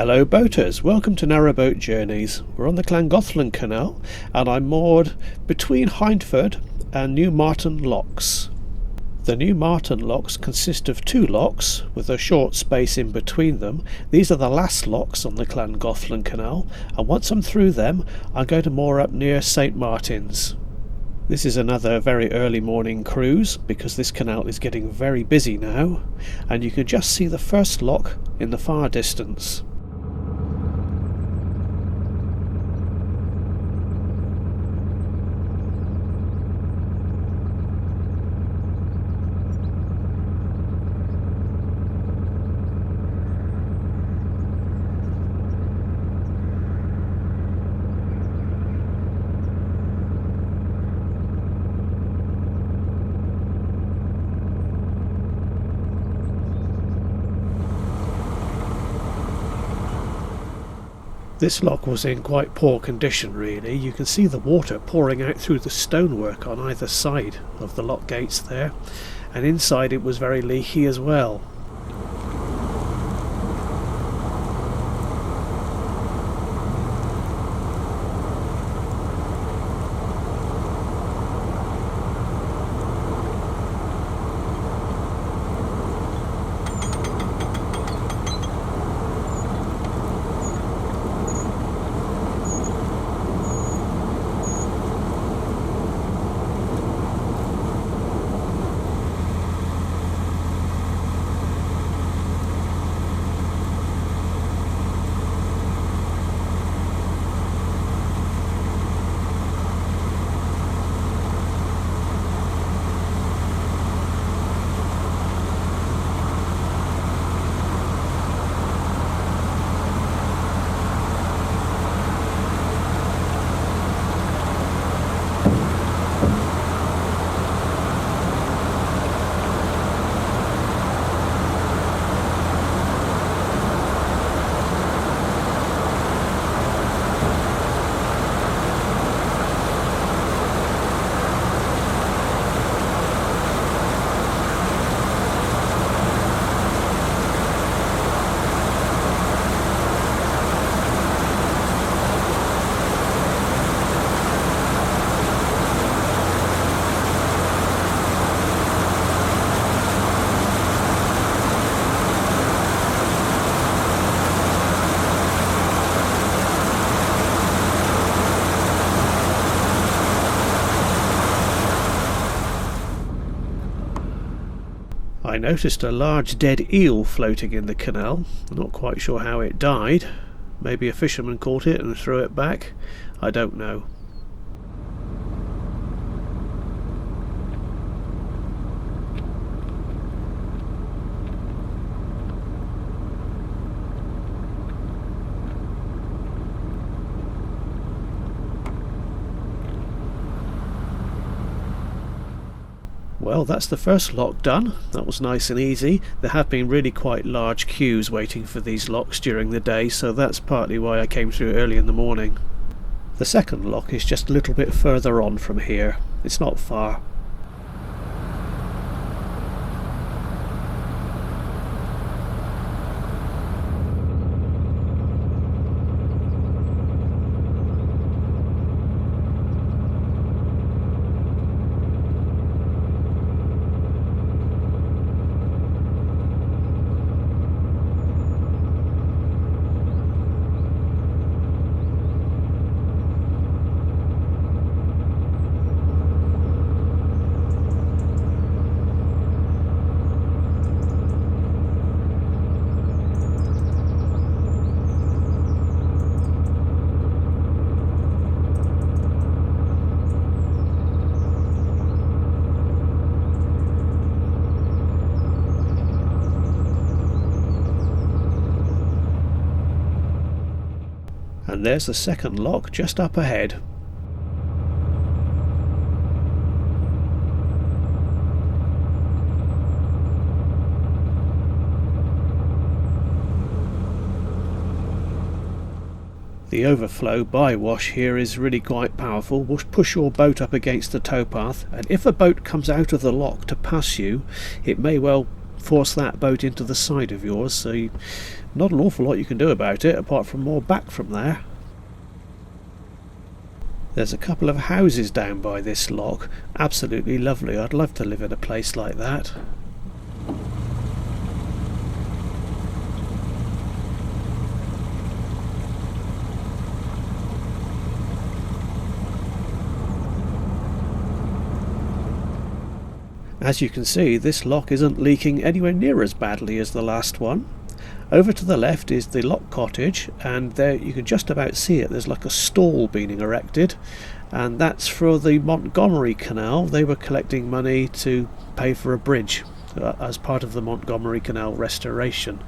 Hello boaters, welcome to Narrowboat Journeys. We're on the Llangollen canal and I'm moored between Hindford and New Marton locks. The New Marton locks consist of two locks with a short space in between them. These are the last locks on the Llangollen canal, and once I'm through them I'm going to moor up near St Martin's. This is another very early morning cruise because this canal is getting very busy now, and you can just see the first lock in the far distance. This lock was in quite poor condition really. You can see the water pouring out through the stonework on either side of the lock gates there, and inside it was very leaky as well. I noticed a large dead eel floating in the canal. I'm not quite sure how it died. Maybe a fisherman caught it and threw it back. I don't know. Well, that's the first lock done. That was nice and easy. There have been really quite large queues waiting for these locks during the day, so that's partly why I came through early in the morning. The second lock is just a little bit further on from here. It's not far. And there's the second lock just up ahead. The overflow bywash here is really quite powerful. Will push your boat up against the towpath, and if a boat comes out of the lock to pass you, it may well force that boat into the side of yours, so not an awful lot you can do about it apart from more back from there. There's a couple of houses down by this lock, absolutely lovely. I'd love to live in a place like that. As you can see, this lock isn't leaking anywhere near as badly as the last one. Over to the left is the lock cottage, and there you can just about see it. There's like a stall being erected, and that's for the Montgomery Canal. They were collecting money to pay for a bridge as part of the Montgomery Canal restoration.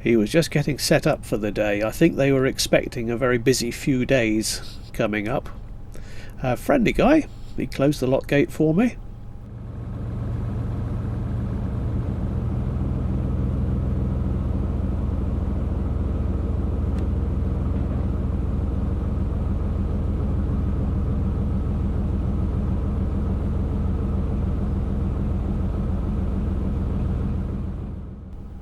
He was just getting set up for the day. I think they were expecting a very busy few days coming up. Friendly guy. He closed the lock gate for me.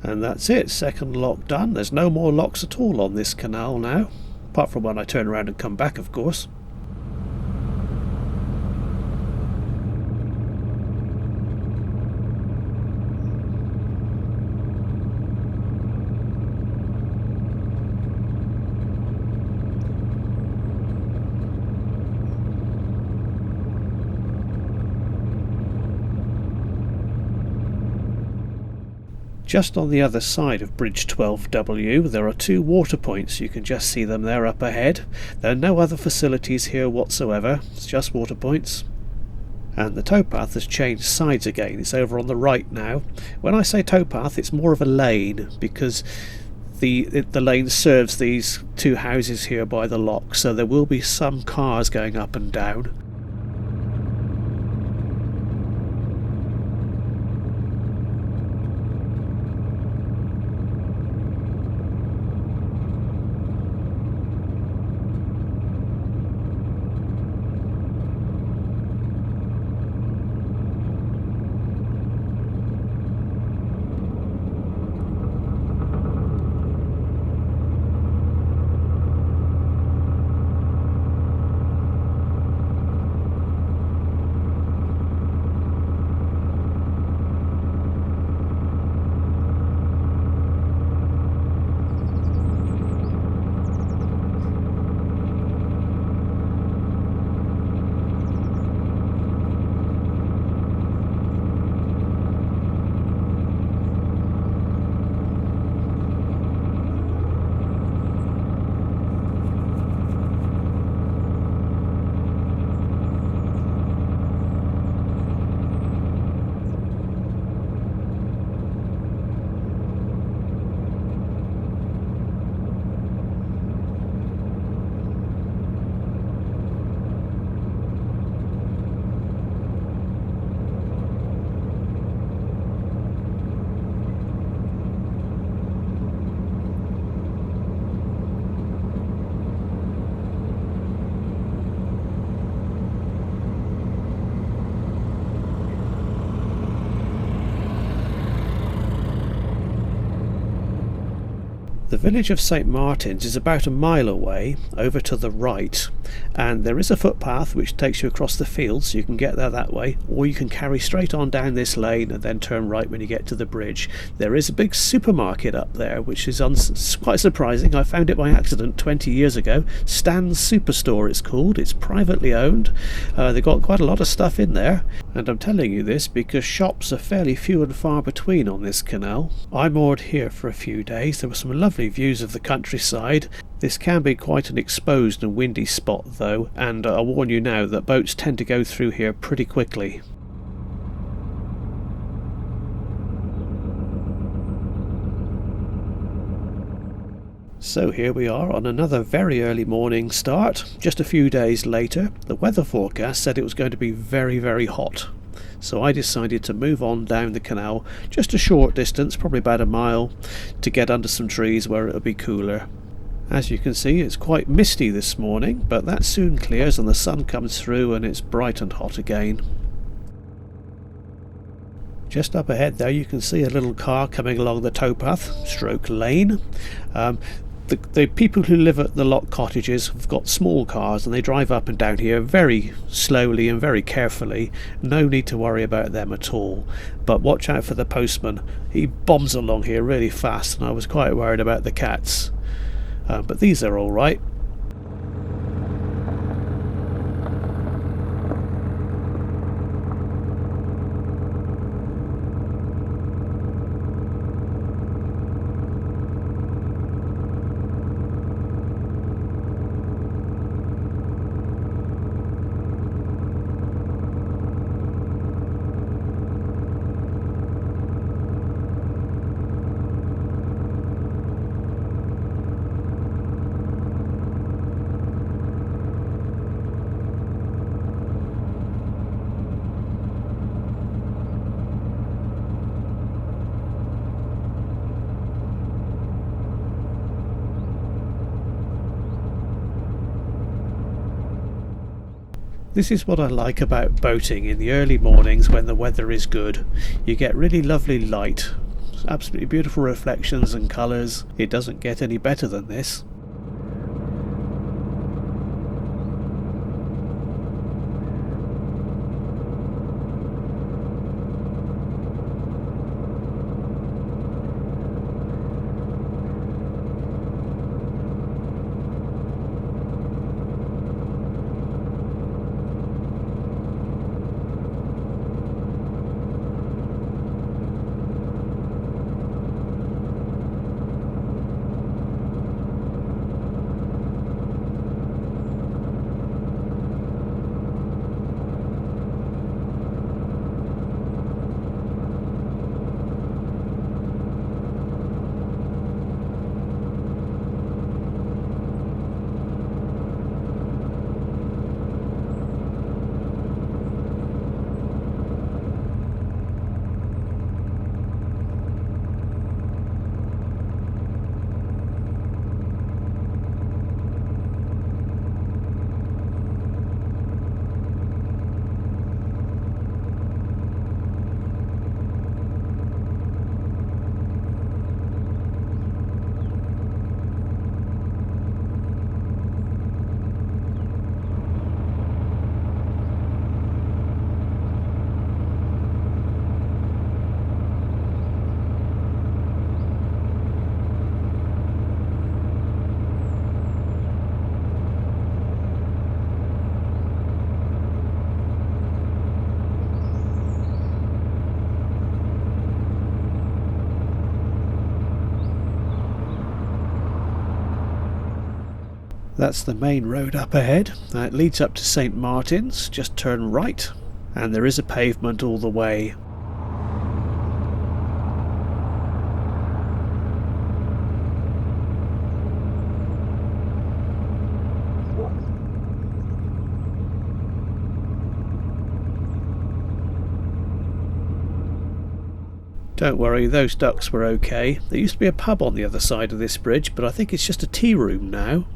And that's it, second lock done. There's no more locks at all on this canal now, apart from when I turn around and come back, of course. Just on the other side of Bridge 12W there are two water points. You can just see them there up ahead. There are no other facilities here whatsoever, it's just water points. And the towpath has changed sides again, it's over on the right now. When I say towpath, it's more of a lane, because the lane serves these two houses here by the lock, so there will be some cars going up and down. village of St Martin's is about a mile away, over to the right, and there is a footpath which takes you across the fields, so you can get there that way, or you can carry straight on down this lane and then turn right when you get to the bridge. There is a big supermarket up there, which is quite surprising. I found it by accident 20 years ago. Stan's Superstore it's called. It's privately owned. They've got quite a lot of stuff in there, and I'm telling you this because shops are fairly few and far between on this canal. I moored here for a few days. There were some lovely views of the countryside. This can be quite an exposed and windy spot though, and I warn you now that boats tend to go through here pretty quickly. So here we are on another very early morning start. Just a few days later, the weather forecast said it was going to be very, very hot. So I decided to move on down the canal just a short distance, probably about a mile, to get under some trees where it'll be cooler. As you can see, it's quite misty this morning, but that soon clears and the sun comes through and it's bright and hot again. Just up ahead there you can see a little car coming along the towpath, stroke lane. The people who live at the lock cottages have got small cars and they drive up and down here very slowly and very carefully. No need to worry about them at all. But watch out for the postman. He bombs along here really fast and I was quite worried about the cats. But these are all right. This is what I like about boating in the early mornings when the weather is good. You get really lovely light, absolutely beautiful reflections and colours. It doesn't get any better than this. That's the main road up ahead. It leads up to St Martin's. Just turn right and there is a pavement all the way. Don't worry, those ducks were okay. There used to be a pub on the other side of this bridge, but I think it's just a tea room now.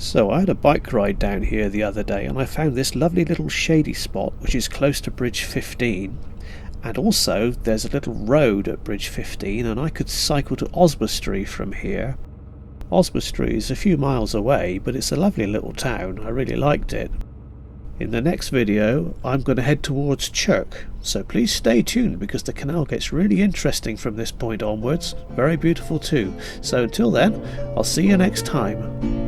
So I had a bike ride down here the other day and I found this lovely little shady spot which is close to Bridge 15, and also there's a little road at Bridge 15 and I could cycle to Oswestry from here. Oswestry is a few miles away, but it's a lovely little town. I really liked it. In the next video I'm going to head towards Chirk, so please stay tuned because the canal gets really interesting from this point onwards. Very beautiful too. So until then, I'll see you next time.